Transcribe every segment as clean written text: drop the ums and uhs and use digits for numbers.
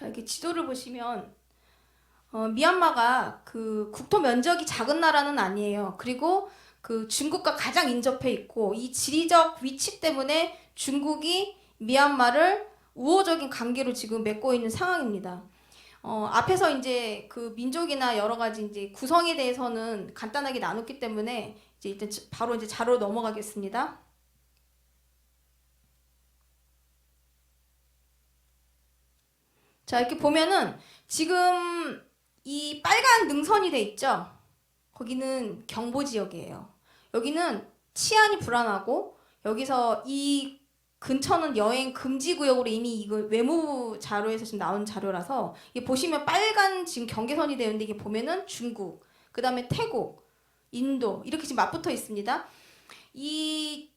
이렇게 지도를 보시면 미얀마가 그 국토 면적이 작은 나라는 아니에요. 그리고 그 중국과 가장 인접해 있고 이 지리적 위치 때문에 중국이 미얀마를 우호적인 관계로 지금 맺고 있는 상황입니다. 앞에서 이제 그 민족이나 여러 가지 이제 구성에 대해서는 간단하게 나눴기 때문에 이제 일단 바로 이제 자료로 넘어가겠습니다. 자, 이렇게 보면은 지금 이 빨간 능선이 돼 있죠? 거기는 경보 지역이에요. 여기는 치안이 불안하고 여기서 이 근처는 여행 금지 구역으로 이미 이거 외무 자료에서 지금 나온 자료라서 이게 보시면 빨간 지금 경계선이 되는데 이게 보면은 중국, 그 다음에 태국, 인도 이렇게 지금 맞붙어 있습니다. 이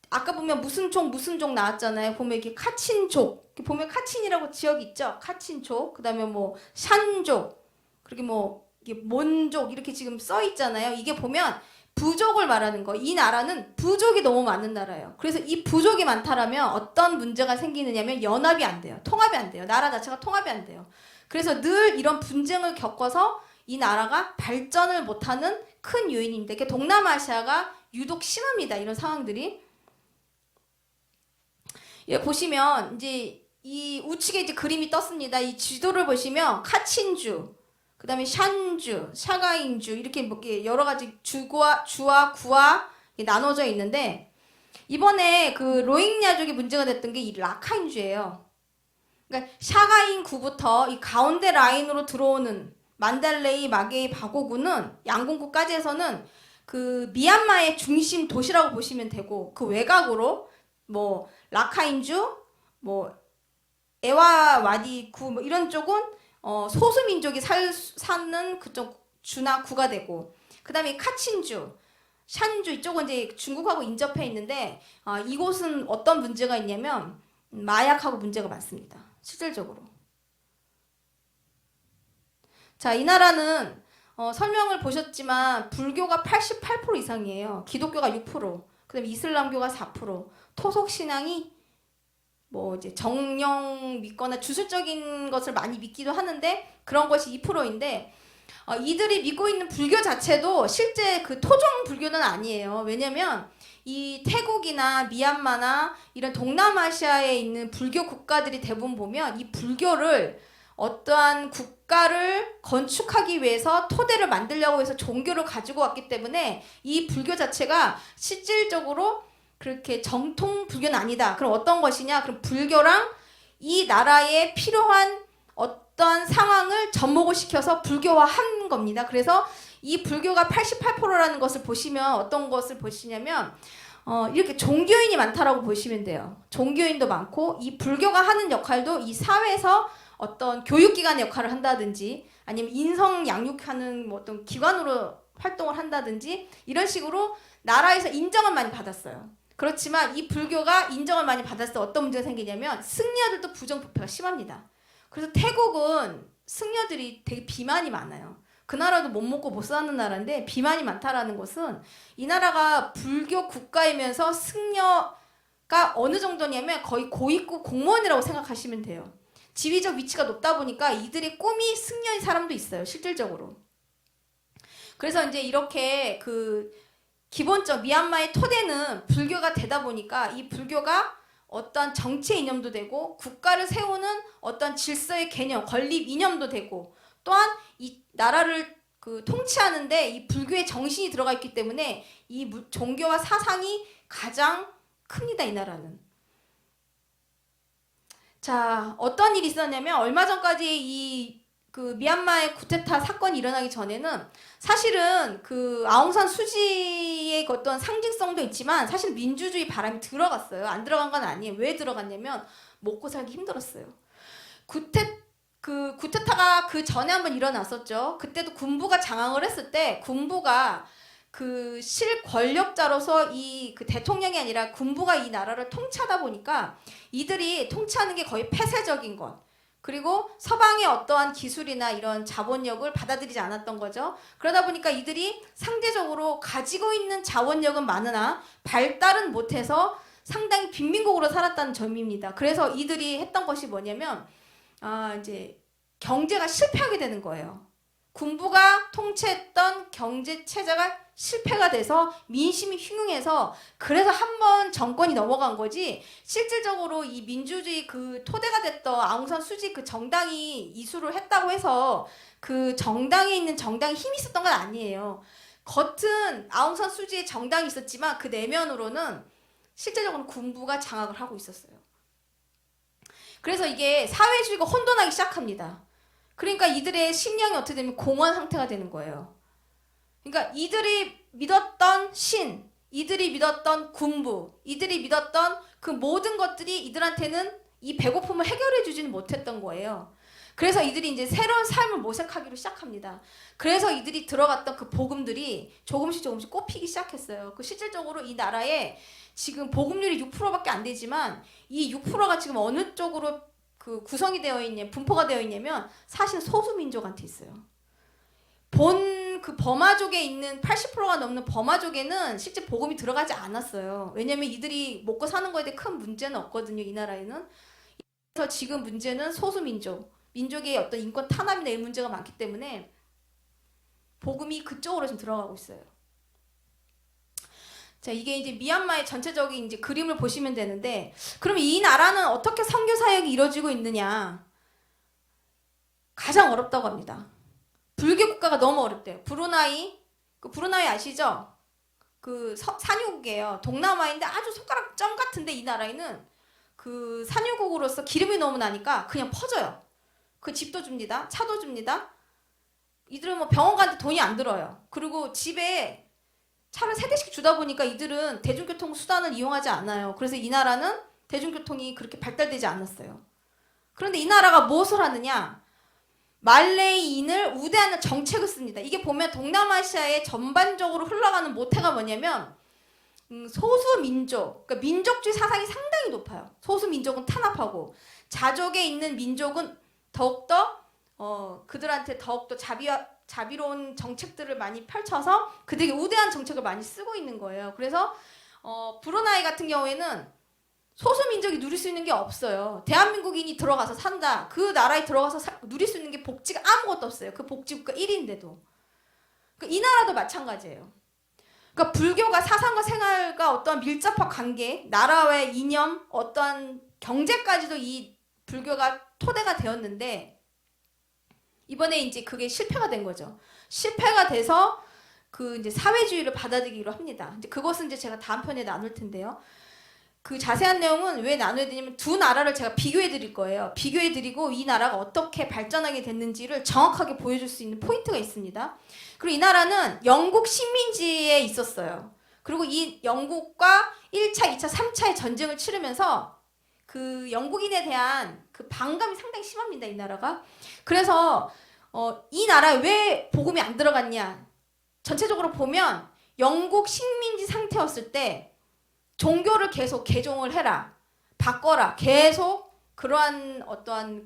아까 보면 무슨 족 나왔잖아요. 보면 이렇게 카친족, 보면 카친이라고 지역이 있죠. 카친족, 그 다음에 뭐 샨족, 그리고 뭐 이게 몬족 이렇게 지금 써 있잖아요. 이게 보면 부족을 말하는 거. 이 나라는 부족이 너무 많은 나라예요. 그래서 이 부족이 많다라면 어떤 문제가 생기느냐면 연합이 안 돼요. 통합이 안 돼요. 나라 자체가 통합이 안 돼요. 그래서 늘 이런 분쟁을 겪어서 이 나라가 발전을 못하는 큰 요인인데, 동남아시아가 유독 심합니다. 이런 상황들이. 예, 보시면 이제 이 우측에 이제 그림이 떴습니다. 이 지도를 보시면 카친주, 그 다음에 샨주, 샤가인주 이렇게 뭐 여러 가지 주와 구와 나눠져 있는데, 이번에 그 로힝야족이 문제가 됐던 게 이 라카인주예요. 그러니까 샤가인 구부터 이 가운데 라인으로 들어오는 만달레이, 마게이, 바고구는 양공구까지 해서는 그 미얀마의 중심 도시라고 보시면 되고, 그 외곽으로 뭐 라카인주, 뭐 에와와디구 뭐 이런 쪽은 소수 민족이 사는 그쪽 주나 구가 되고, 그 다음에 카친주, 샨주 이쪽은 이제 중국하고 인접해 있는데, 이곳은 어떤 문제가 있냐면 마약하고 문제가 많습니다. 실질적으로. 자, 이 나라는 설명을 보셨지만 불교가 88% 이상이에요. 기독교가 6%, 그 다음에 이슬람교가 4%, 토속 신앙이 뭐 이제 정령 믿거나 주술적인 것을 많이 믿기도 하는데 그런 것이 2%인데, 이들이 믿고 있는 불교 자체도 실제 그 토종 불교는 아니에요. 왜냐면 이 태국이나 미얀마나 이런 동남아시아에 있는 불교 국가들이 대부분 보면 이 불교를 어떠한 국가를 건축하기 위해서 토대를 만들려고 해서 종교를 가지고 왔기 때문에 이 불교 자체가 실질적으로 그렇게 정통 불교는 아니다. 그럼 어떤 것이냐? 그럼 불교랑 이 나라에 필요한 어떤 상황을 접목을 시켜서 불교화한 겁니다. 그래서 이 불교가 88%라는 것을 보시면 어떤 것을 보시냐면 이렇게 종교인이 많다라고 보시면 돼요. 종교인도 많고 이 불교가 하는 역할도 이 사회에서 어떤 교육기관의 역할을 한다든지 아니면 인성 양육하는 뭐 어떤 기관으로 활동을 한다든지 이런 식으로 나라에서 인정을 많이 받았어요. 그렇지만 이 불교가 인정을 많이 받았을 때 어떤 문제가 생기냐면 승려들도 부정부패가 심합니다. 그래서 태국은 승려들이 되게 비만이 많아요. 그 나라도 못 먹고 못 사는 나라인데 비만이 많다라는 것은 이 나라가 불교 국가이면서 승려가 어느 정도냐면 거의 고위급 공무원이라고 생각하시면 돼요. 지위적 위치가 높다 보니까 이들의 꿈이 승려인 사람도 있어요. 실질적으로. 그래서 이제 이렇게 그 기본적 미얀마의 토대는 불교가 되다 보니까 이 불교가 어떤 정치 이념도 되고 국가를 세우는 어떤 질서의 개념, 건립 이념도 되고, 또한 이 나라를 그 통치하는데 이 불교의 정신이 들어가 있기 때문에 이 종교와 사상이 가장 큽니다. 이 나라는. 자, 어떤 일이 있었냐면 얼마 전까지 이 그 미얀마의 쿠데타 사건이 일어나기 전에는 사실은 그 아웅산 수지의 어떤 상징성도 있지만 사실 민주주의 바람이 들어갔어요. 안 들어간 건 아니에요. 왜 들어갔냐면 먹고 살기 힘들었어요. 쿠데타가 그 전에 한번 일어났었죠. 그때도 군부가 장악을 했을 때 군부가 그 실권력자로서 이 그 대통령이 아니라 군부가 이 나라를 통치하다 보니까 이들이 통치하는 게 거의 폐쇄적인 것, 그리고 서방의 어떠한 기술이나 이런 자본력을 받아들이지 않았던 거죠. 그러다 보니까 이들이 상대적으로 가지고 있는 자원력은 많으나 발달은 못해서 상당히 빈민국으로 살았다는 점입니다. 그래서 이들이 했던 것이 뭐냐면 이제 경제가 실패하게 되는 거예요. 군부가 통치했던 경제 체제가 실패가 돼서 민심이 흉흉해서 그래서 한 번 정권이 넘어간 거지, 실질적으로 이 민주주의 그 토대가 됐던 아웅산 수지 그 정당이 이수를 했다고 해서 그 정당에 있는 정당이 힘이 있었던 건 아니에요. 겉은 아웅산 수지의 정당이 있었지만 그 내면으로는 실제적으로 군부가 장악을 하고 있었어요. 그래서 이게 사회주의가 혼돈하기 시작합니다. 그러니까 이들의 심령이 어떻게 되면 공허한 상태가 되는 거예요. 그러니까 이들이 믿었던 신, 이들이 믿었던 군부, 이들이 믿었던 그 모든 것들이 이들한테는 이 배고픔을 해결해 주지는 못했던 거예요. 그래서 이들이 이제 새로운 삶을 모색하기로 시작합니다. 그래서 이들이 들어갔던 그 복음들이 조금씩 꼽히기 시작했어요. 그 실질적으로 이 나라에 지금 복음률이 6%밖에 안 되지만 이 6%가 지금 어느 쪽으로 그 구성이 되어 있냐, 분포가 되어 있냐면 사실 소수민족한테 있어요. 본 그 버마족에 있는 80%가 넘는 버마족에는 실제 복음이 들어가지 않았어요. 왜냐면 이들이 먹고 사는 거에 대해 큰 문제는 없거든요, 이 나라에는. 그래서 지금 문제는 소수민족, 민족의 어떤 인권 탄압이나 이런 문제가 많기 때문에 복음이 그쪽으로 좀 들어가고 있어요. 자, 이게 이제 미얀마의 전체적인 이제 그림을 보시면 되는데, 그럼 이 나라는 어떻게 선교 사역이 이루어지고 있느냐? 가장 어렵다고 합니다. 불교 국가가 너무 어렵대요. 브루나이, 그 브루나이 아시죠? 그 산유국이에요. 동남아인데 아주 손가락 점 같은데 이 나라에는 그 산유국으로서 기름이 너무 나니까 그냥 퍼져요. 그 집도 줍니다. 차도 줍니다. 이들은 뭐 병원 가는데 돈이 안 들어요. 그리고 집에 차를 3대씩 주다 보니까 이들은 대중교통 수단을 이용하지 않아요. 그래서 이 나라는 대중교통이 그렇게 발달되지 않았어요. 그런데 이 나라가 무엇을 하느냐? 말레이인을 우대하는 정책을 씁니다. 이게 보면 동남아시아에 전반적으로 흘러가는 모태가 뭐냐면 소수민족, 그러니까 민족주의 사상이 상당히 높아요. 소수민족은 탄압하고 자족에 있는 민족은 더욱더 그들한테 더욱더 자비로운 정책들을 많이 펼쳐서 그들에게 우대한 정책을 많이 쓰고 있는 거예요. 그래서 브루나이 같은 경우에는 소수민족이 누릴 수 있는 게 없어요. 대한민국인이 들어가서 산다. 그 나라에 들어가서 누릴 수 있는 게 복지가 아무것도 없어요. 그 복지국가 1위인데도. 이 나라도 마찬가지예요. 그러니까 불교가 사상과 생활과 어떤 밀접한 관계, 나라와의 이념, 어떤 경제까지도 이 불교가 토대가 되었는데 이번에 이제 그게 실패가 된 거죠. 실패가 돼서 그 이제 사회주의를 받아들이기로 합니다. 이제 그것은 이제 제가 다음 편에 나눌 텐데요. 그 자세한 내용은 왜 나눠야 되냐면 두 나라를 제가 비교해 드릴 거예요. 비교해 드리고 이 나라가 어떻게 발전하게 됐는지를 정확하게 보여줄 수 있는 포인트가 있습니다. 그리고 이 나라는 영국 식민지에 있었어요. 그리고 이 영국과 1차, 2차, 3차의 전쟁을 치르면서 그 영국인에 대한 그 반감이 상당히 심합니다. 이 나라가. 그래서 이 나라에 왜 복음이 안 들어갔냐. 전체적으로 보면 영국 식민지 상태였을 때 종교를 계속 개종을 해라, 바꿔라, 계속 그러한 어떠한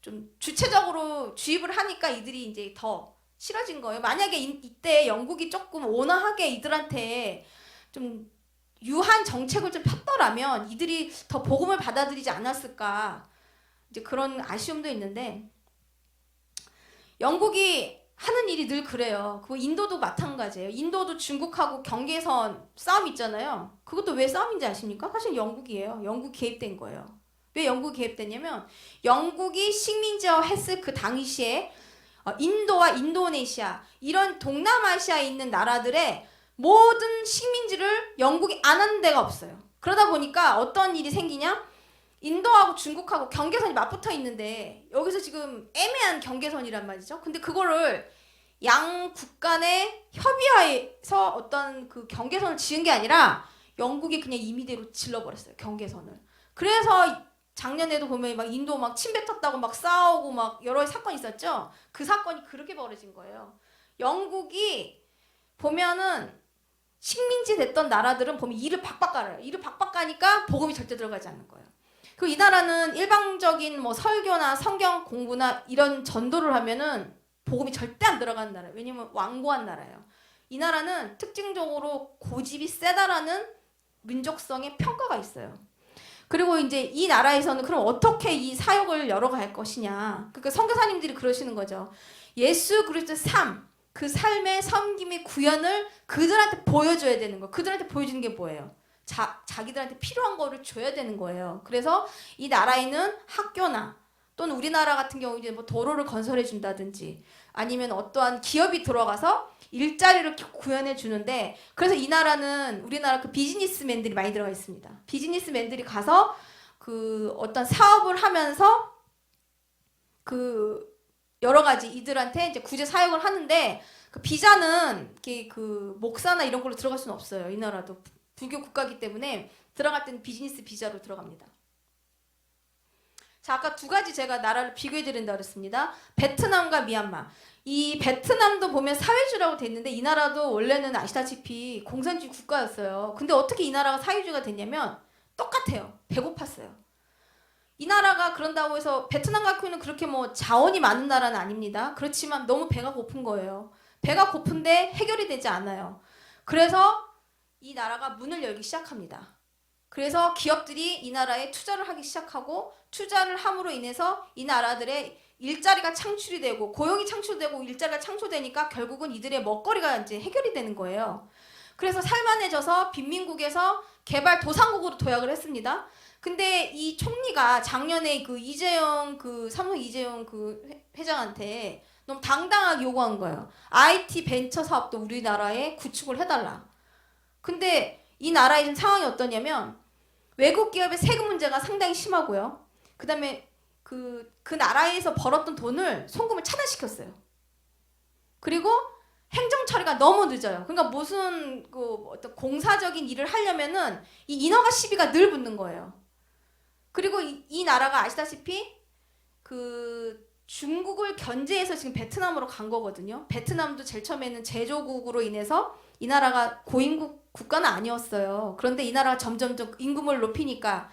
좀 주체적으로 주입을 하니까 이들이 이제 더 싫어진 거예요. 만약에 이때 영국이 조금 온화하게 이들한테 좀 유한 정책을 좀 폈더라면 이들이 더 복음을 받아들이지 않았을까, 이제 그런 아쉬움도 있는데 영국이 하는 일이 늘 그래요. 그 인도도 마찬가지예요. 인도도 중국하고 경계선 싸움 있잖아요. 그것도 왜 싸움인지 아십니까? 사실 영국이에요. 영국 개입된 거예요. 왜 영국이 개입됐냐면 영국이 식민지화 했을 그 당시에 인도와 인도네시아 이런 동남아시아에 있는 나라들의 모든 식민지를 영국이 안 하는 데가 없어요. 그러다 보니까 어떤 일이 생기냐? 인도하고 중국하고 경계선이 맞붙어 있는데 여기서 지금 애매한 경계선이란 말이죠. 근데 그거를 양국 간에 협의해서 어떤 그 경계선을 지은 게 아니라 영국이 그냥 임의대로 질러버렸어요. 경계선을. 그래서 작년에도 보면 막 인도 막 침 뱉었다고 막 싸우고 막 여러 사건이 있었죠. 그 사건이 그렇게 벌어진 거예요. 영국이 보면은 식민지 됐던 나라들은 보면 이를 박박 깔아요. 이를 박박 까니까 복음이 절대 들어가지 않는 거예요. 그 이 나라는 일방적인 뭐 설교나 성경 공부나 이런 전도를 하면은 복음이 절대 안 들어가는 나라예요. 왜냐면 완고한 나라예요. 이 나라는 특징적으로 고집이 세다라는 민족성의 평가가 있어요. 그리고 이제 이 나라에서는 그럼 어떻게 이 사역을 열어갈 것이냐. 그러니까 선교사님들이 그러시는 거죠. 예수 그리스도의 삶, 그 삶의 섬김의 구현을 그들한테 보여줘야 되는 거. 그들한테 보여주는 게 뭐예요? 자기들한테 필요한 거를 줘야 되는 거예요. 그래서 이 나라에는 학교나 또는 우리나라 같은 경우 이제 뭐 도로를 건설해 준다든지 아니면 어떠한 기업이 들어가서 일자리를 구현해 주는데, 그래서 이 나라는 우리나라 그 비즈니스맨들이 많이 들어가 있습니다. 비즈니스맨들이 가서 그 어떤 사업을 하면서 그 여러 가지 이들한테 이제 구제 사역을 하는데, 그 비자는 이렇게 그 목사나 이런 걸로 들어갈 수는 없어요. 이 나라도 불교 국가이기 때문에 들어갈 때는 비즈니스 비자로 들어갑니다. 자, 아까 두 가지 제가 나라를 비교해 드린다 그랬습니다. 베트남과 미얀마. 이 베트남도 보면 사회주의라고 돼 있는데 이 나라도 원래는 아시다시피 공산주의 국가였어요. 근데 어떻게 이 나라가 사회주의가 됐냐면 똑같아요. 배고팠어요. 이 나라가 그런다고 해서 베트남 같은 경우는 그렇게 뭐 자원이 많은 나라는 아닙니다. 그렇지만 너무 배가 고픈 거예요. 배가 고픈데 해결이 되지 않아요. 그래서 이 나라가 문을 열기 시작합니다. 그래서 기업들이 이 나라에 투자를 하기 시작하고, 투자를 함으로 인해서 이 나라들의 일자리가 창출이 되고 고용이 창출되고 일자리가 창출되니까 결국은 이들의 먹거리가 이제 해결이 되는 거예요. 그래서 살만해져서 빈민국에서 개발도상국으로 도약을 했습니다. 근데 이 총리가 작년에 그 이재용 그 삼성 이재용 그 회장한테 너무 당당하게 요구한 거예요. IT 벤처 사업도 우리나라에 구축을 해달라. 근데 이 나라의 지금 상황이 어떠냐면 외국 기업의 세금 문제가 상당히 심하고요. 그 다음에 그 나라에서 벌었던 돈을 송금을 차단시켰어요. 그리고 행정 처리가 너무 늦어요. 그러니까 무슨 그 어떤 공사적인 일을 하려면은 이 인허가 시비가 늘 붙는 거예요. 그리고 이 나라가 아시다시피 그 중국을 견제해서 지금 베트남으로 간 거거든요. 베트남도 제일 처음에는 제조국으로 인해서 이 나라가 고인국 국가는 아니었어요. 그런데 이 나라가 점점 임금을 높이니까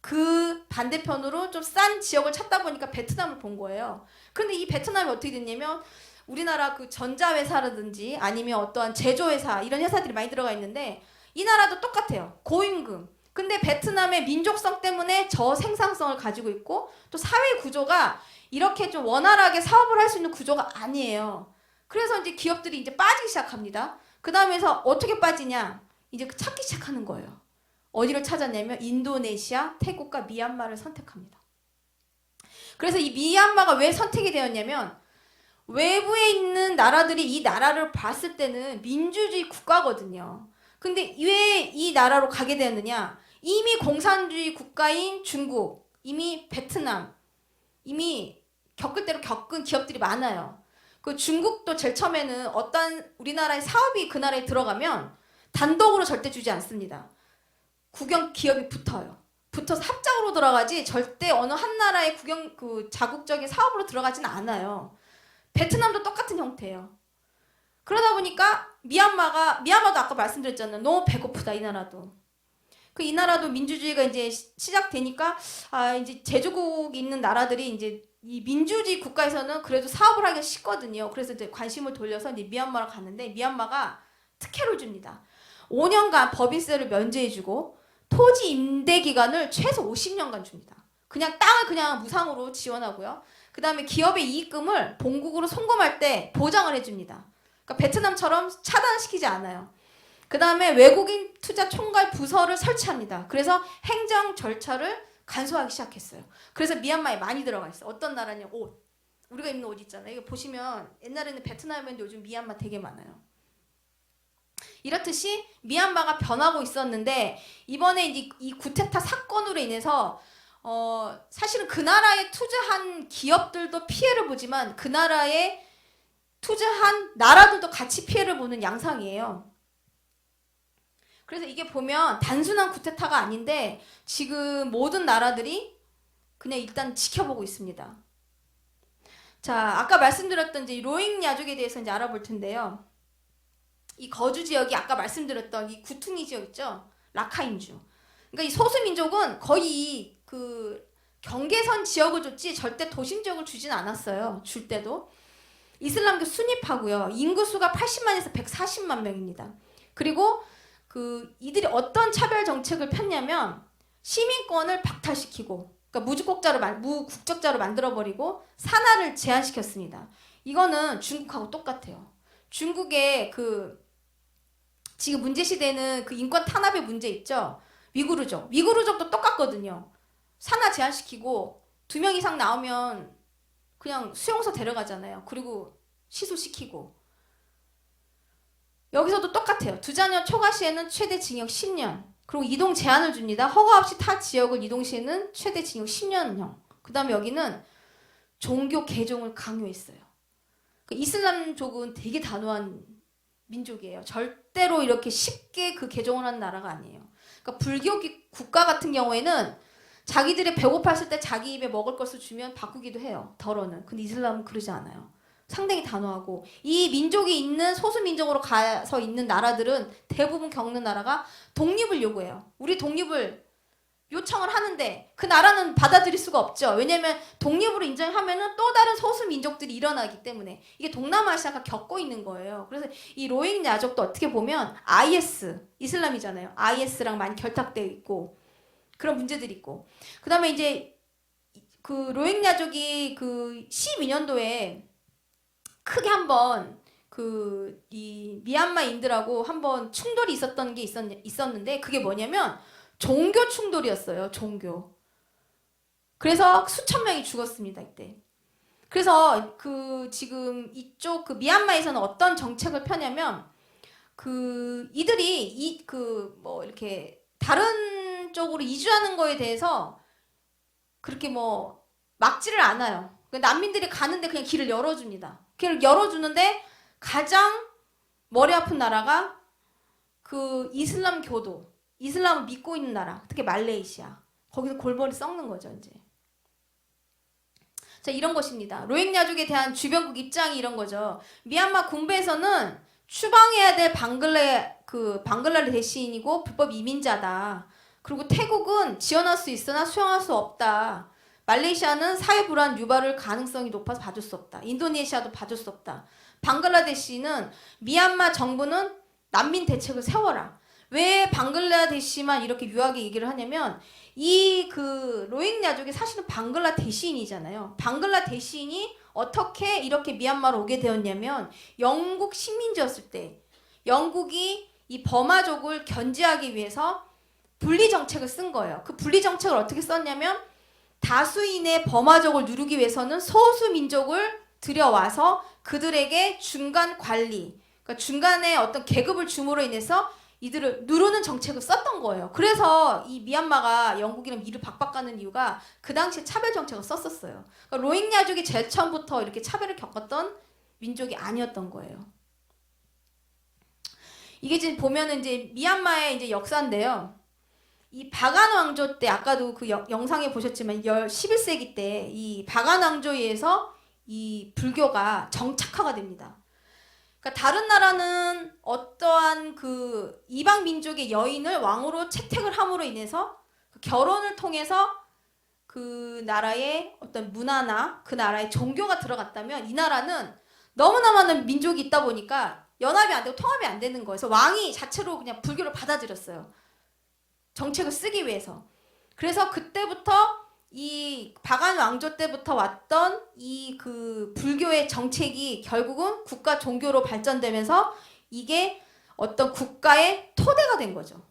그 반대편으로 좀 싼 지역을 찾다 보니까 베트남을 본 거예요. 그런데 이 베트남이 어떻게 됐냐면 우리나라 그 전자회사라든지 아니면 어떠한 제조회사 이런 회사들이 많이 들어가 있는데 이 나라도 똑같아요. 고임금. 근데 베트남의 민족성 때문에 저생산성을 가지고 있고 또 사회 구조가 이렇게 좀 원활하게 사업을 할 수 있는 구조가 아니에요. 그래서 이제 기업들이 이제 빠지기 시작합니다. 그 다음에서 어떻게 빠지냐? 이제 찾기 시작하는 거예요. 어디를 찾았냐면 인도네시아, 태국과 미얀마를 선택합니다. 그래서 이 미얀마가 왜 선택이 되었냐면 외부에 있는 나라들이 이 나라를 봤을 때는 민주주의 국가거든요. 근데 왜 이 나라로 가게 되었느냐? 이미 공산주의 국가인 중국, 이미 베트남, 이미 겪을 대로 겪은 기업들이 많아요. 그 중국도 제일 처음에는 어떤 우리나라의 사업이 그 나라에 들어가면 단독으로 절대 주지 않습니다. 국영 기업이 붙어요. 붙어서 합작으로 들어가지 절대 어느 한 나라의 국영 그 자국적인 사업으로 들어가지는 않아요. 베트남도 똑같은 형태예요. 그러다 보니까 미얀마도 아까 말씀드렸잖아요. 너무 배고프다 이 나라도. 이 나라도 민주주의가 이제 시작되니까 이제 제조국 있는 나라들이 이제 이 민주주의 국가에서는 그래도 사업을 하기가 쉽거든요. 그래서 이제 관심을 돌려서 이제 미얀마로 갔는데 미얀마가 특혜를 줍니다. 5년간 법인세를 면제해주고 토지 임대 기간을 최소 50년간 줍니다. 그냥 땅을 그냥 무상으로 지원하고요. 그 다음에 기업의 이익금을 본국으로 송금할 때 보장을 해줍니다. 그러니까 베트남처럼 차단시키지 않아요. 그 다음에 외국인 투자 총괄 부서를 설치합니다. 그래서 행정 절차를 간소화하기 시작했어요. 그래서 미얀마에 많이 들어가 있어요. 어떤 나라냐? 옷. 우리가 입는 옷 있잖아요. 이거 보시면 옛날에는 베트남이었는데 요즘 미얀마 되게 많아요. 이렇듯이 미얀마가 변하고 있었는데 이번에 이제 이 쿠데타 사건으로 인해서 사실은 그 나라에 투자한 기업들도 피해를 보지만 그 나라에 투자한 나라들도 같이 피해를 보는 양상이에요. 그래서 이게 보면 단순한 쿠데타가 아닌데 지금 모든 나라들이 그냥 일단 지켜보고 있습니다. 자, 아까 말씀드렸던 이제 로힝야족에 대해서 이제 알아볼 텐데요. 이 거주 지역이 아까 말씀드렸던 이 구퉁이 지역 있죠? 라카인주. 그러니까 이 소수민족은 거의 그 경계선 지역을 줬지 절대 도심 지역을 주진 않았어요. 줄 때도. 이슬람교 순위파고요. 인구수가 80만에서 140만 명입니다. 그리고 이들이 어떤 차별 정책을 폈냐면 시민권을 박탈시키고, 그러니까 무국적자로 만들어버리고 산하를 제한시켰습니다. 이거는 중국하고 똑같아요. 중국의 지금 문제 시대는 그 인권 탄압의 문제 있죠. 위구르족도 똑같거든요. 산하 제한시키고 2명 이상 나오면 그냥 수용소 데려가잖아요. 그리고 시소시키고. 여기서도 똑같아요. 2자녀 초과 시에는 최대 징역 10년. 그리고 이동 제한을 줍니다. 허가 없이 타 지역을 이동 시에는 최대 징역 10년형. 그 다음에 여기는 종교 개종을 강요했어요. 이슬람족은 되게 단호한 민족이에요. 절대로 이렇게 쉽게 그 개종을 하는 나라가 아니에요. 그러니까 불교 국가 같은 경우에는 자기들이 배고팠을 때 자기 입에 먹을 것을 주면 바꾸기도 해요. 덜어는. 근데 이슬람은 그러지 않아요. 상당히 단호하고 이 민족이 있는 소수 민족으로 가서 있는 나라들은 대부분 겪는 나라가 독립을 요구해요. 우리 독립을 요청을 하는데 그 나라는 받아들일 수가 없죠. 왜냐하면 독립으로 인정하면은 또 다른 소수 민족들이 일어나기 때문에 이게 동남아시아가 겪고 있는 거예요. 그래서 이 로힝야족도 어떻게 보면 IS 이슬람이잖아요. IS랑 많이 결탁되어 있고 그런 문제들이 있고 그 다음에 이제 그 로힝야족이 그 12년도에 크게 한번 이 미얀마인들하고 한번 충돌이 있었던 게 있었는데 그게 뭐냐면 종교 충돌이었어요. 종교. 그래서 수천 명이 죽었습니다. 이때. 그래서 지금 이쪽 미얀마에서는 어떤 정책을 펴냐면 이들이 이렇게 다른 쪽으로 이주하는 거에 대해서 그렇게 막지를 않아요. 난민들이 가는데 그냥 길을 열어줍니다. 길을 열어주는데 가장 머리 아픈 나라가 이슬람을 믿고 있는 나라, 특히 말레이시아. 거기서 골머리 썩는 거죠, 이제. 자, 이런 것입니다. 로힝야족에 대한 주변국 입장이 이런 거죠. 미얀마 군부에서는 추방해야 될 방글라데시인이고 불법 이민자다. 그리고 태국은 지원할 수 있으나 수용할 수 없다. 말레이시아는 사회 불안 유발을 가능성이 높아서 봐줄 수 없다. 인도네시아도 봐줄 수 없다. 방글라데시는 미얀마 정부는 난민 대책을 세워라. 왜 방글라데시만 이렇게 유하게 얘기를 하냐면 로힝야족이 사실은 방글라데시인이잖아요. 방글라데시인이 어떻게 이렇게 미얀마로 오게 되었냐면 영국 식민지였을 때 영국이 이 버마족을 견제하기 위해서 분리 정책을 쓴 거예요. 그 분리 정책을 어떻게 썼냐면 다수인의 버마족을 누르기 위해서는 소수 민족을 들여와서 그들에게 중간 관리, 그러니까 중간에 어떤 계급을 줌으로 인해서 이들을 누르는 정책을 썼던 거예요. 그래서 이 미얀마가 영국이랑 이를 박박 가는 이유가 그 당시에 차별 정책을 썼었어요. 그러니까 로힝야족이 제일 처음부터 이렇게 차별을 겪었던 민족이 아니었던 거예요. 이게 지금 보면은 이제 미얀마의 이제 역사인데요. 이 바간 왕조 때 아까도 영상에 보셨지만 11세기 때 이 바간 왕조에 의해서 이 불교가 정착화가 됩니다. 그러니까 다른 나라는 어떠한 이방 민족의 여인을 왕으로 채택을 함으로 인해서 결혼을 통해서 그 나라의 어떤 문화나 그 나라의 종교가 들어갔다면 이 나라는 너무나 많은 민족이 있다 보니까 연합이 안 되고 통합이 안 되는 거예요. 그래서 왕이 자체로 그냥 불교를 받아들였어요. 정책을 쓰기 위해서. 그래서 그때부터 이 바간 왕조 때부터 왔던 불교의 정책이 결국은 국가 종교로 발전되면서 이게 어떤 국가의 토대가 된 거죠.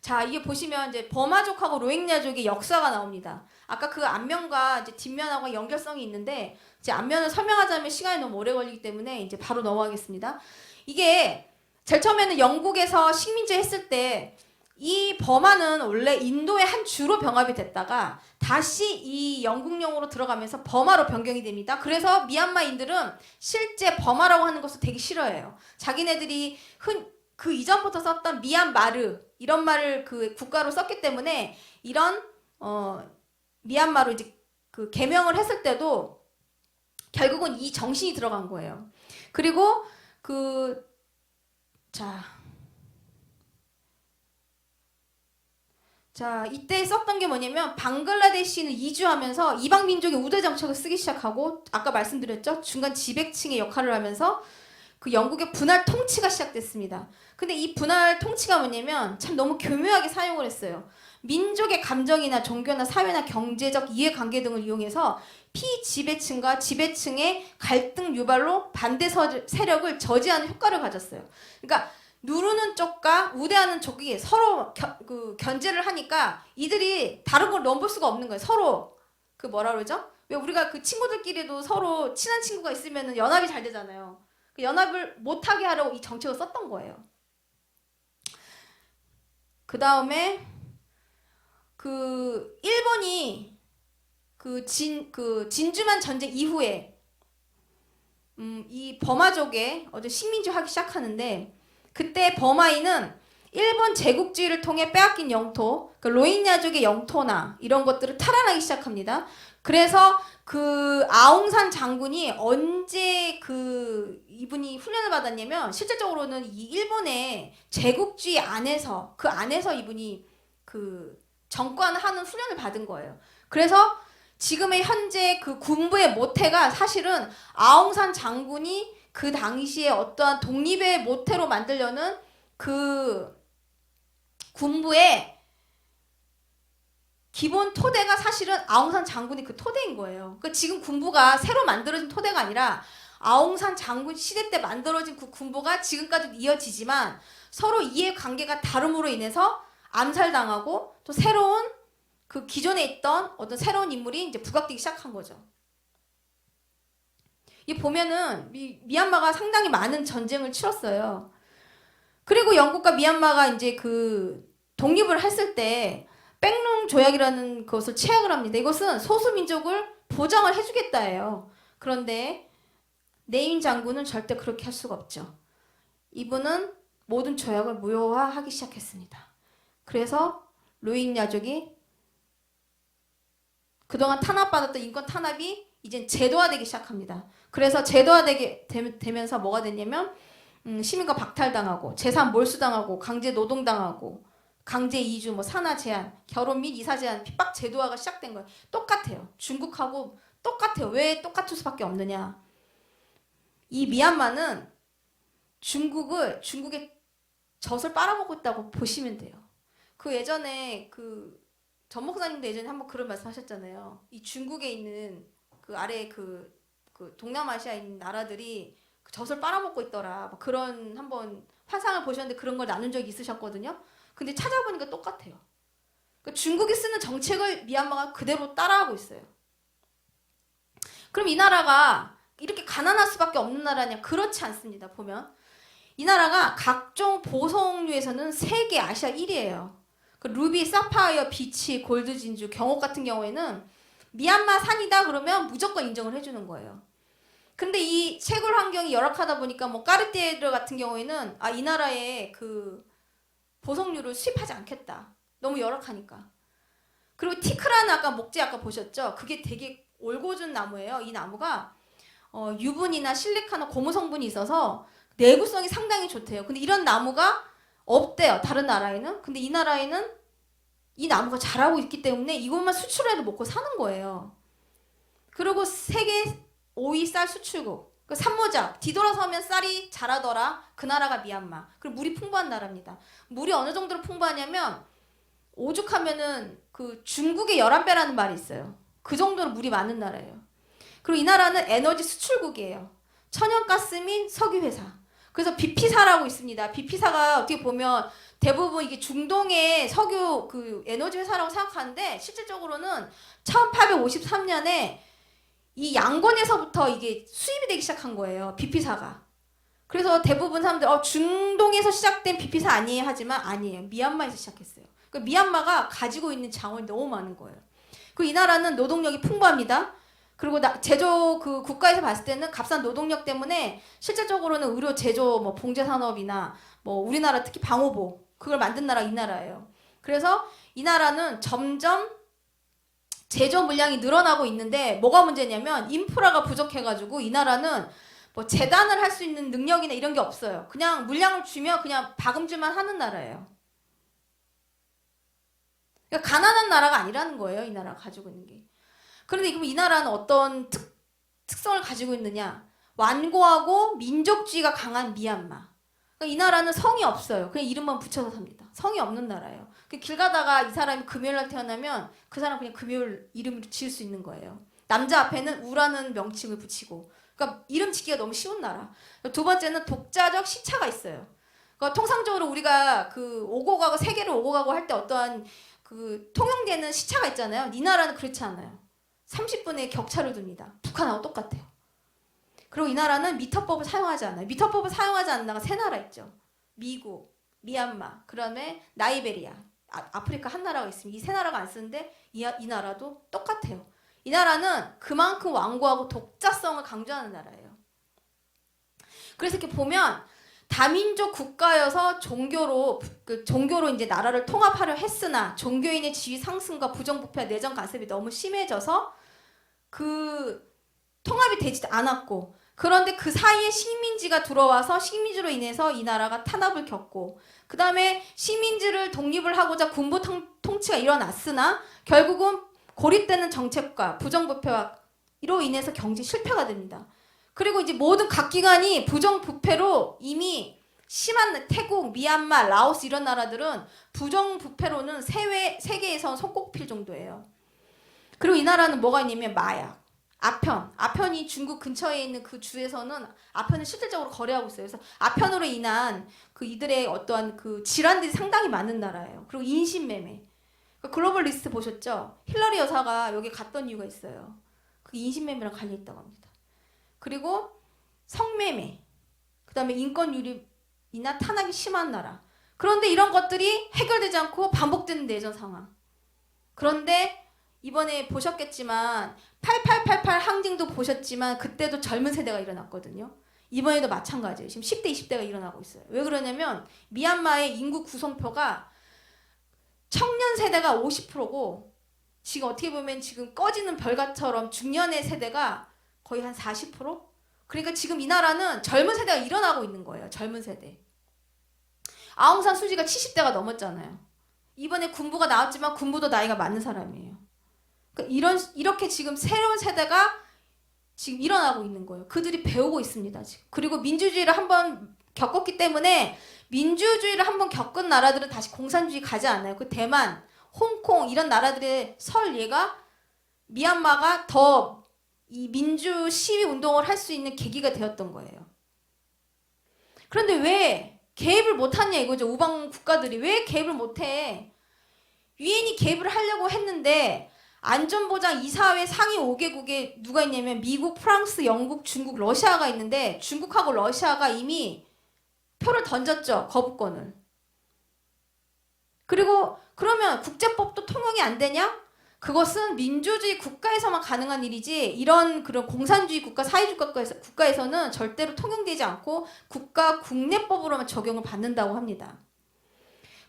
자, 이게 보시면 이제 버마족하고 로힝야족의 역사가 나옵니다. 아까 그 앞면과 이제 뒷면하고 연결성이 있는데 이제 앞면을 설명하자면 시간이 너무 오래 걸리기 때문에 이제 바로 넘어가겠습니다. 이게 제일 처음에는 영국에서 식민지 했을 때 이 버마는 원래 인도의 한 주로 병합이 됐다가 다시 이 영국령으로 들어가면서 버마로 변경이 됩니다. 그래서 미얀마인들은 실제 버마라고 하는 것을 되게 싫어해요. 자기네들이 그 이전부터 썼던 미얀마르 이런 말을 국가로 썼기 때문에 이런 미얀마로 이제 개명을 했을 때도 결국은 이 정신이 들어간 거예요. 그리고 자, 이때 썼던 게 뭐냐면 방글라데시는 이주하면서 이방 민족의 우대 정책을 쓰기 시작하고 아까 말씀드렸죠? 중간 지배층의 역할을 하면서 그 영국의 분할 통치가 시작됐습니다. 근데 이 분할 통치가 뭐냐면 참 너무 교묘하게 사용을 했어요. 민족의 감정이나 종교나 사회나 경제적 이해관계 등을 이용해서 피지배층과 지배층의 갈등 유발로 반대 세력을 저지하는 효과를 가졌어요. 그러니까 누르는 쪽과 우대하는 쪽이 서로 견제를 하니까 이들이 다른 걸 넘볼 수가 없는 거예요. 서로 그 뭐라 그러죠? 왜 우리가 그 친구들끼리도 서로 친한 친구가 있으면 연합이 잘 되잖아요. 그 연합을 못하게 하려고 이 정책을 썼던 거예요. 그 다음에 그 일본이 그 진주만 전쟁 이후에 이 버마족의 식민지하기 시작하는데 그때 버마인은 일본 제국주의를 통해 빼앗긴 영토, 그 로힝야족의 영토나 이런 것들을 탈환하기 시작합니다. 그래서 그 아웅산 장군이 언제 이분이 훈련을 받았냐면 실질적으로는 이 일본의 제국주의 안에서 그 안에서 이분이 그 정권하는 훈련을 받은 거예요. 그래서 지금의 현재 그 군부의 모태가 사실은 아웅산 장군이 그 당시에 어떠한 독립의 모태로 만들려는 그 군부의 기본 토대가 사실은 아웅산 장군이 그 토대인 거예요. 그러니까 지금 군부가 새로 만들어진 토대가 아니라 아웅산 장군 시대 때 만들어진 그 군부가 지금까지 이어지지만 서로 이해관계가 다름으로 인해서 암살당하고 또 새로운 그 기존에 있던 어떤 새로운 인물이 이제 부각되기 시작한 거죠. 이 보면은 미얀마가 상당히 많은 전쟁을 치렀어요. 그리고 영국과 미얀마가 이제 그 독립을 했을 때 백룸 조약이라는 것을 체약을 합니다. 이것은 소수민족을 보장을 해주겠다예요. 그런데 네임 장군은 절대 그렇게 할 수가 없죠. 이분은 모든 조약을 무효화하기 시작했습니다. 그래서 로힝야족이 그동안 탄압받았던 인권 탄압이 이제 제도화되기 시작합니다. 그래서 제도화되게 되면서 뭐가 됐냐면 시민과 박탈당하고 재산 몰수당하고 강제 노동당하고 강제 이주, 뭐 산하 제한, 결혼 및 이사 제한, 핍박 제도화가 시작된 거예요. 똑같아요. 중국하고 똑같아요. 왜 똑같을 수밖에 없느냐? 이 미얀마는 중국의 젖을 빨아먹고 있다고 보시면 돼요. 그 예전에 전 목사님도 예전에 한번 그런 말씀하셨잖아요. 이 중국에 있는 그 아래 그 동남아시아에 있는 나라들이 젖을 빨아먹고 있더라. 뭐 그런 한번 환상을 보셨는데 그런 걸 나눈 적이 있으셨거든요. 근데 찾아보니까 똑같아요. 그러니까 중국이 쓰는 정책을 미얀마가 그대로 따라하고 있어요. 그럼 이 나라가 이렇게 가난할 수밖에 없는 나라냐? 그렇지 않습니다. 보면 이 나라가 각종 보석류에서는 세계 아시아 1위예요. 그 루비, 사파이어, 비치, 골드 진주, 경옥 같은 경우에는 미얀마 산이다 그러면 무조건 인정을 해주는 거예요. 근데 이 채굴 환경이 열악하다 보니까 뭐 까르띠에르 같은 경우에는 이 나라에 그 보석류를 수입하지 않겠다. 너무 열악하니까. 그리고 티크라는 아까 목재 아까 보셨죠? 그게 되게 올고준 나무예요. 이 나무가 유분이나 실리카나 고무 성분이 있어서 내구성이 상당히 좋대요. 근데 이런 나무가 없대요. 다른 나라에는. 근데 이 나라에는 이 나무가 자라고 있기 때문에 이것만 수출해도 먹고 사는 거예요. 그리고 세계 5위 쌀 수출국. 그 산모작 뒤돌아서면 쌀이 자라더라. 그 나라가 미얀마. 그리고 물이 풍부한 나라입니다. 물이 어느 정도로 풍부하냐면 오죽하면은 그 중국의 11배라는 말이 있어요. 그 정도로 물이 많은 나라예요. 그리고 이 나라는 에너지 수출국이에요. 천연가스 및 석유회사. 그래서 BP사라고 있습니다. BP사가 어떻게 보면 대부분 이게 중동의 석유 그 에너지 회사라고 생각하는데 실질적으로는 1853년에 이 양곤에서부터 이게 수입이 되기 시작한 거예요. BP사가. 그래서 대부분 사람들 중동에서 시작된 BP사 아니에요 하지만 아니에요. 미얀마에서 시작했어요. 그러니까 미얀마가 가지고 있는 자원이 너무 많은 거예요. 그리고 이 나라는 노동력이 풍부합니다. 그리고 제조 그 국가에서 봤을 때는 값싼 노동력 때문에 실질적으로는 의료 제조 뭐 봉제 산업이나 뭐 우리나라 특히 방호복 그걸 만든 나라가 이 나라예요. 그래서 이 나라는 점점 제조 물량이 늘어나고 있는데 뭐가 문제냐면 인프라가 부족해가지고 이 나라는 뭐 재단을 할 수 있는 능력이나 이런 게 없어요. 그냥 물량을 주면 그냥 박음질만 하는 나라예요. 그러니까 가난한 나라가 아니라는 거예요. 이 나라가 가지고 있는 게. 그런데 그럼 이 나라는 어떤 특성을 가지고 있느냐? 완고하고 민족주의가 강한 미얀마. 그러니까 이 나라는 성이 없어요. 그냥 이름만 붙여서 삽니다. 성이 없는 나라예요. 길 가다가 이 사람이 금요일날 태어나면 그 사람 그냥 금요일 이름을 지을 수 있는 거예요. 남자 앞에는 우라는 명칭을 붙이고. 그러니까 이름 짓기가 너무 쉬운 나라. 두 번째는 독자적 시차가 있어요. 그러니까 통상적으로 우리가 그 오고 가고 세계를 오고 가고 할 때 어떠한 그 통용되는 시차가 있잖아요. 이 나라는 그렇지 않아요. 30분의 격차를 둡니다. 북한하고 똑같아요. 그리고 이 나라는 미터법을 사용하지 않아요. 미터법을 사용하지 않는 나라가 세 나라 있죠. 미국, 미얀마, 그다음에 나이베리아, 아프리카 한 나라가 있습니다. 이 세 나라가 안 쓰는데 이 나라도 똑같아요. 이 나라는 그만큼 완고하고 독자성을 강조하는 나라예요. 그래서 이렇게 보면 다민족 국가여서 종교로 이제 나라를 통합하려 했으나 종교인의 지위 상승과 부정부패와 내정 간섭이 너무 심해져서 그 통합이 되지 않았고, 그런데 그 사이에 식민지가 들어와서 식민지로 인해서 이 나라가 탄압을 겪고, 그 다음에 식민지를 독립을 하고자 군부 통치가 일어났으나 결국은 고립되는 정책과 부정부패와 이로 인해서 경제 실패가 됩니다. 그리고 이제 모든 각 기관이 부정부패로 이미 심한 태국, 미얀마, 라오스 이런 나라들은 부정부패로는 세계에서 손꼽힐 정도예요. 그리고 이 나라는 뭐가 있냐면 마약, 아편이 중국 근처에 있는 그 주에서는 아편을 실질적으로 거래하고 있어요. 그래서 아편으로 인한 그 이들의 어떠한 그 질환들이 상당히 많은 나라예요. 그리고 인신매매. 글로벌 리스트 보셨죠? 힐러리 여사가 여기 갔던 이유가 있어요. 그 인신매매랑 관련이 있다고 합니다. 그리고 성매매, 그 다음에 인권 유린이나 탄압이 심한 나라. 그런데 이런 것들이 해결되지 않고 반복되는 내전 상황. 그런데 이번에 보셨겠지만 8888 항쟁도 보셨지만 그때도 젊은 세대가 일어났거든요. 이번에도 마찬가지예요. 지금 10대, 20대가 일어나고 있어요. 왜 그러냐면 미얀마의 인구 구성표가 청년 세대가 50%고 지금 어떻게 보면 지금 꺼지는 별같처럼 중년의 세대가 거의 한 40%? 그러니까 지금 이 나라는 젊은 세대가 일어나고 있는 거예요. 젊은 세대. 아웅산 수지가 70대가 넘었잖아요. 이번에 군부가 나왔지만 군부도 나이가 많은 사람이에요. 그러니까 이렇게 지금 새로운 세대가 지금 일어나고 있는 거예요. 그들이 배우고 있습니다. 지금. 그리고 민주주의를 한번 겪었기 때문에 민주주의를 한번 겪은 나라들은 다시 공산주의 가지 않아요. 그 대만, 홍콩 이런 나라들의 설 예가 미얀마가 더 이 민주 시위 운동을 할 수 있는 계기가 되었던 거예요. 그런데 왜 개입을 못하냐 이거죠. 우방 국가들이 왜 개입을 못해? 유엔이 개입을 하려고 했는데 안전보장 이사회 상위 5개국에 누가 있냐면 미국, 프랑스, 영국, 중국, 러시아가 있는데 중국하고 러시아가 이미 표를 던졌죠. 거부권을. 그리고 그러면 국제법도 통용이 안 되냐? 그것은 민주주의 국가에서만 가능한 일이지 이런 그런 공산주의 국가, 사회주의 국가에서는 절대로 통용되지 않고 국가 국내법으로만 적용을 받는다고 합니다.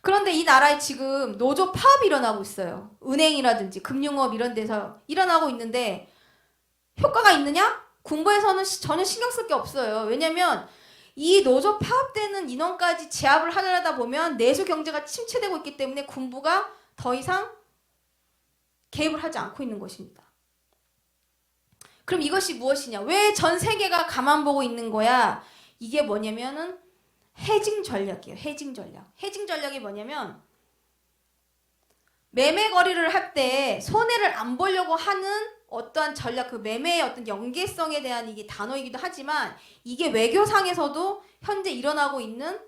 그런데 이 나라에 지금 노조 파업이 일어나고 있어요. 은행이라든지 금융업 이런 데서 일어나고 있는데 효과가 있느냐? 군부에서는 전혀 신경 쓸 게 없어요. 왜냐면 이 노조 파업되는 인원까지 제압을 하려다 보면 내수 경제가 침체되고 있기 때문에 군부가 더 이상 개입을 하지 않고 있는 것입니다. 그럼 이것이 무엇이냐? 왜 전 세계가 가만 보고 있는 거야? 이게 뭐냐면은 해징 전략이에요. 해징 전략. 해징 전략이 뭐냐면 매매 거래를 할 때 손해를 안 보려고 하는 어떠한 전략, 그 매매의 어떤 연계성에 대한 이게 단어이기도 하지만 이게 외교상에서도 현재 일어나고 있는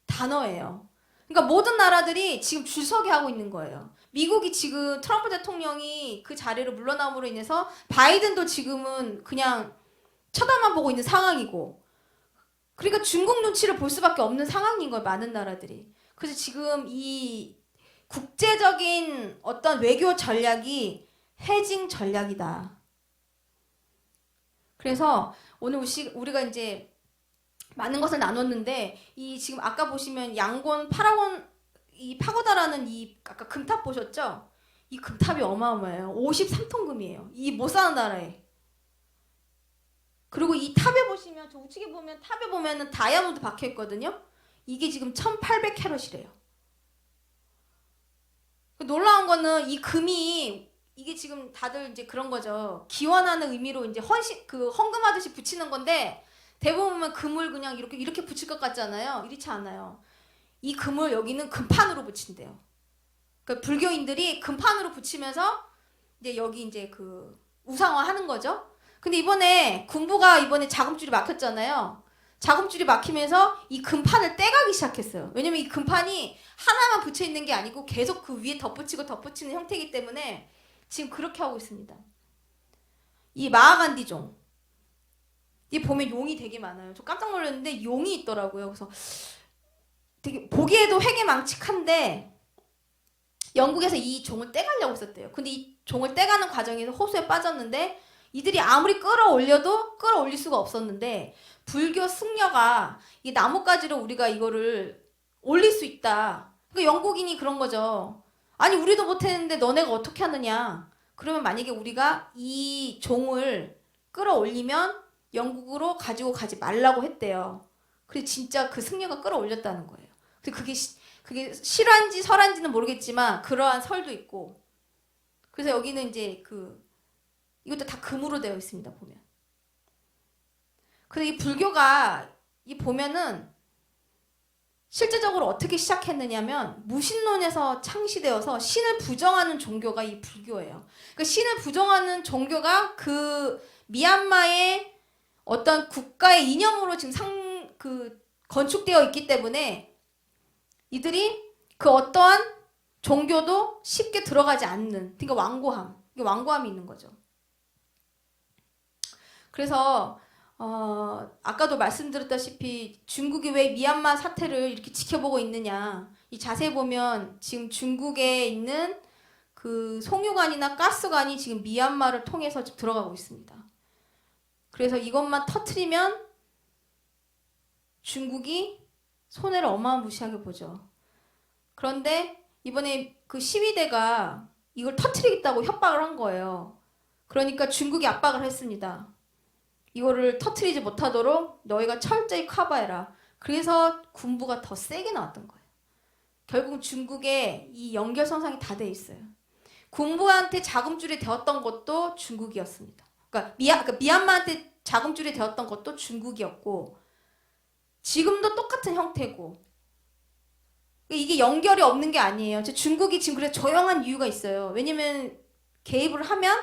단어예요. 그러니까 모든 나라들이 지금 줄서기 하고 있는 거예요. 미국이 지금 트럼프 대통령이 그 자리를 물러남으로 인해서 바이든도 지금은 그냥 쳐다만 보고 있는 상황이고, 그러니까 중국 눈치를 볼 수밖에 없는 상황인 거예요. 많은 나라들이. 그래서 지금 이 국제적인 어떤 외교 전략이 해징 전략이다. 그래서 오늘 우리가 이제 많은 것을 나눴는데 이 지금 아까 보시면 양곤 파라곤 이 파고다라는 이 아까 금탑 보셨죠? 이 금탑이 어마어마해요. 53톤 금이에요. 이 못 사는 나라에. 그리고 이 탑에 보시면 저 우측에 보면 탑에 보면은 다이아몬드 박혀 있거든요. 이게 지금 1800캐럿이래요. 놀라운 거는 이 금이 이게 지금 다들 이제 그런 거죠. 기원하는 의미로 이제 헌금하듯이 붙이는 건데 대부분 보면 금을 그냥 이렇게 붙일 것 같잖아요. 이렇지 않아요. 이 금을 여기는 금판으로 붙인대요. 그러니까 불교인들이 금판으로 붙이면서 이제 여기 이제 그 우상화하는 거죠. 근데 이번에 군부가 이번에 자금줄이 막혔잖아요. 자금줄이 막히면서 이 금판을 떼가기 시작했어요. 왜냐면 이 금판이 하나만 붙여 있는 게 아니고 계속 그 위에 덧붙이고 덧붙이는 형태이기 때문에 지금 그렇게 하고 있습니다. 이 마하간디종. 이 보면 용이 되게 많아요. 저 깜짝 놀랐는데 용이 있더라고요. 그래서 되게 보기에도 회개망측한데 영국에서 이 종을 떼가려고 했었대요. 근데 이 종을 떼가는 과정에서 호수에 빠졌는데 이들이 아무리 끌어올려도 끌어올릴 수가 없었는데 불교 승려가 이 나뭇가지로 우리가 이거를 올릴 수 있다. 그러니까 영국인이 그런 거죠. 아니 우리도 못했는데 너네가 어떻게 하느냐. 그러면 만약에 우리가 이 종을 끌어올리면 영국으로 가지고 가지 말라고 했대요. 그래서 진짜 그 승려가 끌어올렸다는 거예요. 근데 그게 실화인지 설화인지는 모르겠지만 그러한 설도 있고. 그래서 여기는 이제 이것도 다 금으로 되어 있습니다. 보면. 근데 이 불교가 이 보면은 실제적으로 어떻게 시작했느냐면 무신론에서 창시되어서 신을 부정하는 종교가 이 불교예요. 그러니까 신을 부정하는 종교가 그 미얀마의 어떤 국가의 이념으로 지금 건축되어 있기 때문에 이들이 그 어떠한 종교도 쉽게 들어가지 않는, 그러니까 완고함, 이게 완고함이 있는 거죠. 그래서 아까도 말씀드렸다시피 중국이 왜 미얀마 사태를 이렇게 지켜보고 있느냐. 이 자세히 보면 지금 중국에 있는 그 송유관이나 가스관이 지금 미얀마를 통해서 지금 들어가고 있습니다. 그래서 이것만 터트리면 중국이 손해를 어마무시하게 보죠. 그런데 이번에 그 시위대가 이걸 터트리겠다고 협박을 한 거예요. 그러니까 중국이 압박을 했습니다. 이거를 터트리지 못하도록 너희가 철저히 커버해라. 그래서 군부가 더 세게 나왔던 거예요. 결국 중국에 이 연결선상이 다 돼 있어요. 군부한테 자금줄이 되었던 것도 중국이었습니다. 그러니까 미얀마한테 자금줄이 되었던 것도 중국이었고 지금도 똑같은 형태고 이게 연결이 없는 게 아니에요. 중국이 지금 그래 조용한 이유가 있어요. 왜냐면 개입을 하면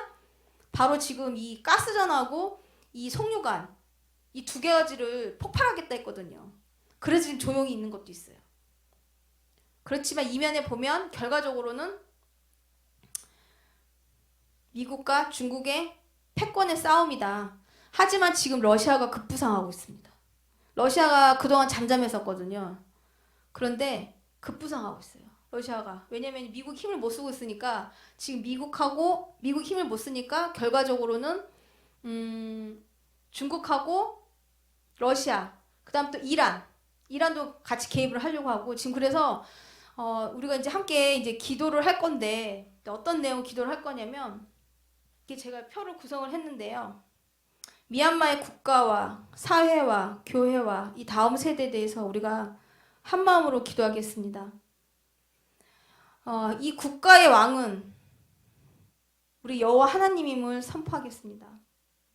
바로 지금 이 가스전하고 이 송유관 이 두 가지를 폭발하겠다 했거든요. 그래서 지금 조용히 있는 것도 있어요. 그렇지만 이면에 보면 결과적으로는 미국과 중국의 패권의 싸움이다. 하지만 지금 러시아가 급부상하고 있습니다. 러시아가 그동안 잠잠했었거든요. 그런데 급부상하고 있어요. 러시아가. 왜냐면 미국 힘을 못 쓰고 있으니까 지금 미국 힘을 못 쓰니까 결과적으로는 중국하고 러시아, 그 다음 또 이란도 같이 개입을 하려고 하고 지금 그래서 우리가 이제 함께 이제 기도를 할 건데 어떤 내용 기도를 할 거냐면 이게 제가 표를 구성을 했는데요. 미얀마의 국가와 사회와 교회와 이 다음 세대에 대해서 우리가 한 마음으로 기도하겠습니다. 이 국가의 왕은 우리 여호와 하나님임을 선포하겠습니다.